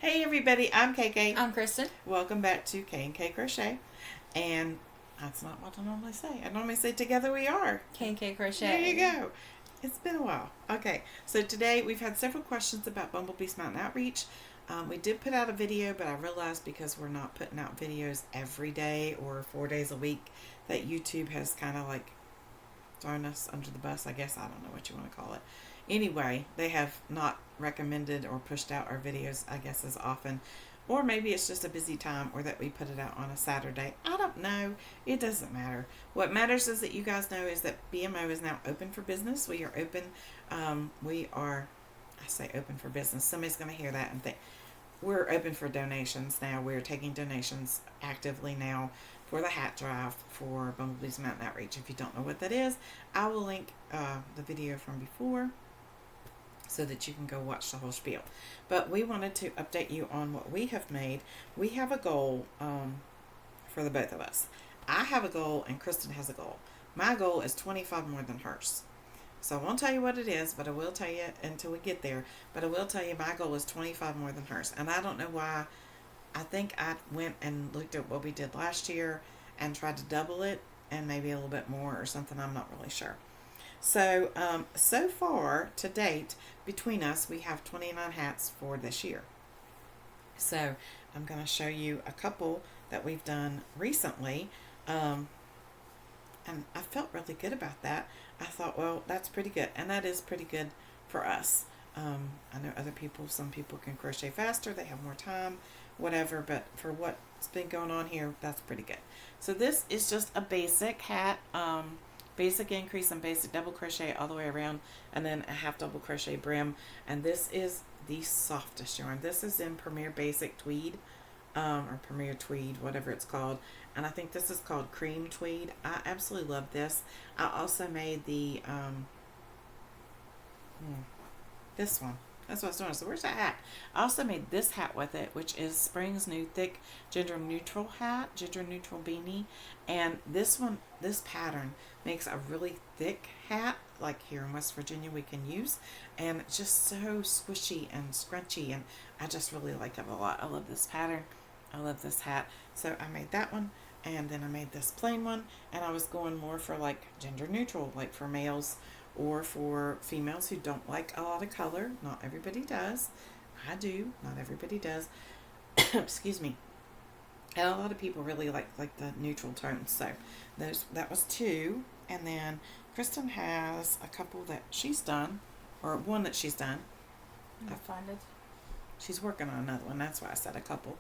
Hey everybody, I'm KK. I'm Kristen. Welcome back to K&K Crochet. And that's not what I normally say. I normally say together we are. K&K Crochet. There you go. It's been a while. Okay, so today we've had several questions about Bumblebee's Mountain Outreach. We did put out a video, but I realized because we're not putting out videos every day or 4 days a week that YouTube has kind of like thrown us under the bus, I guess. I don't know what you want to call it. Anyway, they have not recommended or pushed out our videos, I guess, as often. Or maybe it's just a busy time or that we put it out on a Saturday. I don't know. It doesn't matter. What matters is that you guys know is that BMO is now open for business. We are open. I say open for business. Somebody's going to hear that and think, we're open for donations now. We're taking donations actively now for the hat drive for Bumblebee's Mountain Outreach. If you don't know what that is, I will link the video from before so that you can go watch the whole spiel. But we wanted to update you on what we have made. We have a goal for the both of us. I have a goal and Kristen has a goal. My goal is 25 more than hers. So I won't tell you what it is, but I will tell you until we get there. But I will tell you my goal is 25 more than hers. And I don't know why. I think I went and looked at what we did last year and tried to double it and maybe a little bit more or something. I'm not really sure. So, so far to date, between us, we have 29 hats for this year. So I'm going to show you a couple that we've done recently. And I felt really good about that. I thought, well, that's pretty good. And that is pretty good for us. I know other people, some people can crochet faster. They have more time, whatever. But for what's been going on here, that's pretty good. So this is just a basic hat. Basic increase and basic double crochet all the way around. And then a half double crochet brim. And this is the softest yarn. This is in Premier Basic Tweed. Or Premier Tweed, whatever it's called. And I think this is called Cream Tweed. I absolutely love this. I also made the, this one. That's what I was doing. So where's that hat? I also made this hat with it, which is Spring's new thick gender neutral hat, gender neutral beanie. And this one, this pattern makes a really thick hat, like here in West Virginia we can use. And it's just so squishy and scrunchy. And I just really like it a lot. I love this pattern. I love this hat. So I made that one. And then I made this plain one. And I was going more for like gender neutral, like for males or for females who don't like a lot of color. Not everybody does. I do. Not everybody does. Excuse me. And a lot of people really like the neutral tones. So that was two. And then Kristen has a couple that she's done, or one that she's done. I'll find it. She's working on another one. That's why I said a couple.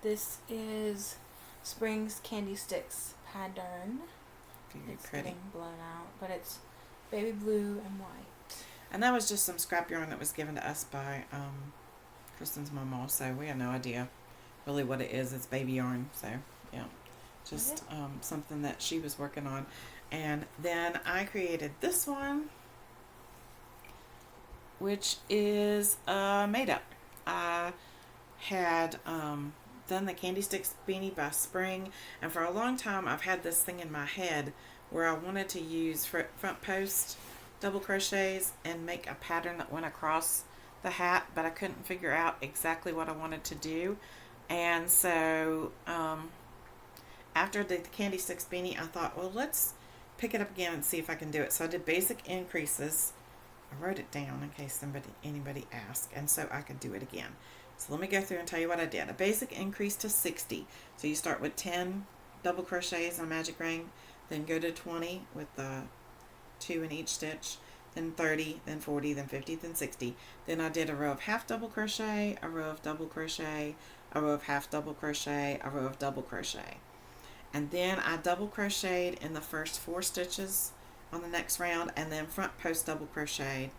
This is Spring's Candy Stix pattern. Very It's pretty. getting blown out, but it's baby blue and white. And that was just some scrap yarn that was given to us by Kristen's mom also. We have no idea really what it is. It's baby yarn. So, yeah. Just something that she was working on. And then I created this one, which is made up. I had done the Candy Stix beanie by Spring, and for a long time I've had this thing in my head where I wanted to use front post double crochets and make a pattern that went across the hat, but I couldn't figure out exactly what I wanted to do. And so after the Candy Stix beanie, I thought, well, let's pick it up again and see if I can do it. So I did basic increases. I wrote it down in case anybody asked, and so I could do it again. So let me go through and tell you what I did. A basic increase to 60. So you start with 10 double crochets and a magic ring, then go to 20 with the 2 in each stitch, then 30, then 40, then 50, then 60. Then I did a row of half double crochet, a row of double crochet, a row of half double crochet, a row of double crochet. And then I double crocheted in the first 4 stitches on the next round, and then front post double crocheted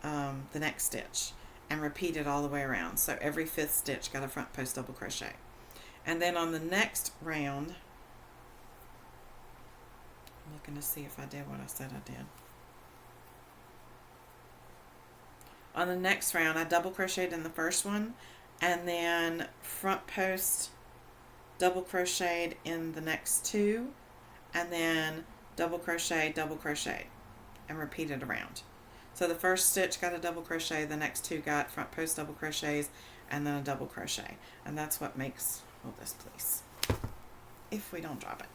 the next stitch, and repeated all the way around. So every 5th stitch got a front post double crochet. And then on the next round, I'm looking to see if I did what I said I did. On the next round, I double crocheted in the first one, and then front post double crocheted in the next 2, and then double crochet, and repeated around. So the first stitch got a double crochet, the next two got front post double crochets, and then a double crochet. And that's what makes, hold this please, if we don't drop it.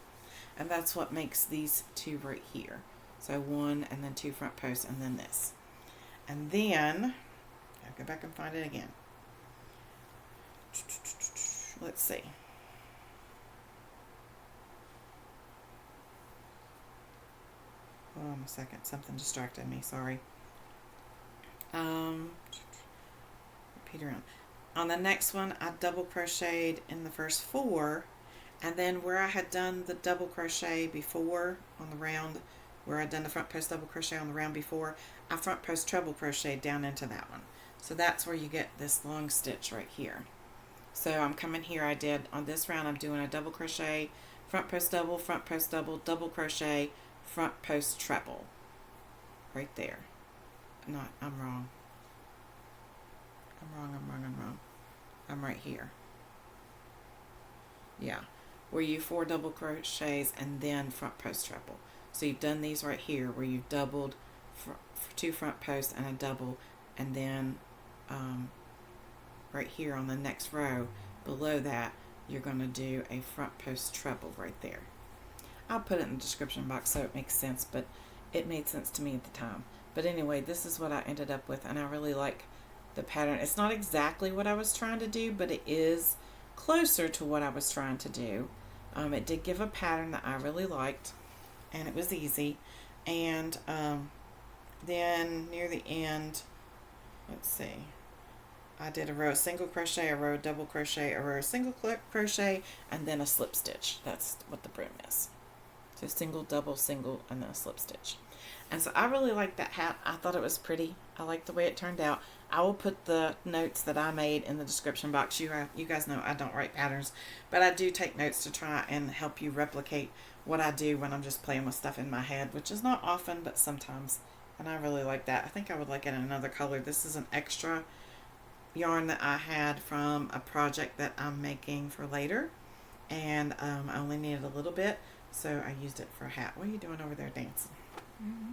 And that's what makes these two right here. So one and then two front posts and then this. And then, I'll go back and find it again. Let's see. Hold on a second, something distracted me, sorry. Repeat around. On the next one, I double crocheted in the first four, and then where I had done the double crochet before on the round, where I'd done the front post double crochet on the round before, I front post treble crocheted down into that one. So that's where you get this long stitch right here. So I'm coming here, I did, on this round I'm doing a double crochet, front post double, double crochet, front post treble. Right there. No, I'm wrong. I'm right here. Yeah. Where you 4 double crochets and then front post treble. So you've done these right here where you've doubled 2 front posts and a double, and then right here on the next row below that you're going to do a front post treble right there. I'll put it in the description box so it makes sense, but it made sense to me at the time. But anyway, this is what I ended up with, and I really like the pattern. It's not exactly what I was trying to do, but it is closer to what I was trying to do. It did give a pattern that I really liked, and it was easy. And then near the end, let's see, I did a row of single crochet, a row of double crochet, a row of single crochet, and then a slip stitch. That's what the broom is. So single, double, single, and then a slip stitch. And so I really liked that hat. I thought it was pretty. I liked the way it turned out. I will put the notes that I made in the description box. You guys know I don't write patterns, but I do take notes to try and help you replicate what I do when I'm just playing with stuff in my head, which is not often, but sometimes. And I really like that. I think I would like it in another color. This is an extra yarn that I had from a project that I'm making for later, and I only needed a little bit, so I used it for a hat. What are you doing over there dancing? Mm-hmm.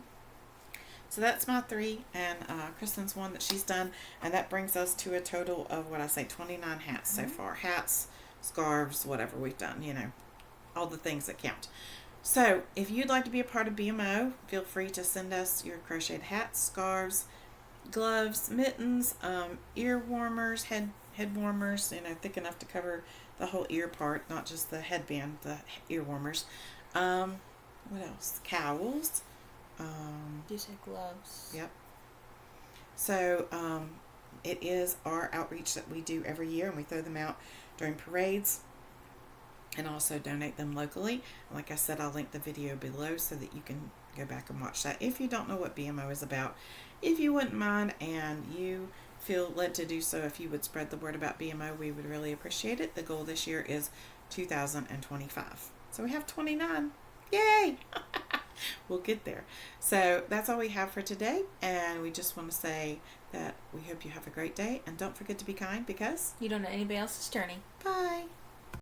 So that's my 3, and Kristen's one that she's done, and that brings us to a total of, what I say, 29 hats so far. Hats, scarves, whatever we've done, you know, all the things that count. So if you'd like to be a part of BMO, feel free to send us your crocheted hats, scarves, gloves, mittens, ear warmers, head warmers, you know, thick enough to cover the whole ear part, not just the headband, the ear warmers. What else? Cowls. You said gloves. Yep. So it is our outreach that we do every year, and we throw them out during parades and also donate them locally. And like I said, I'll link the video below so that you can go back and watch that if you don't know what BMO is about. If you wouldn't mind and you feel led to do so, if you would spread the word about BMO, we would really appreciate it. The goal this year is 2025. So we have 29. Yay! We'll get there. So that's all we have for today, and we just want to say that we hope you have a great day, and don't forget to be kind, because you don't know anybody else's journey. Bye.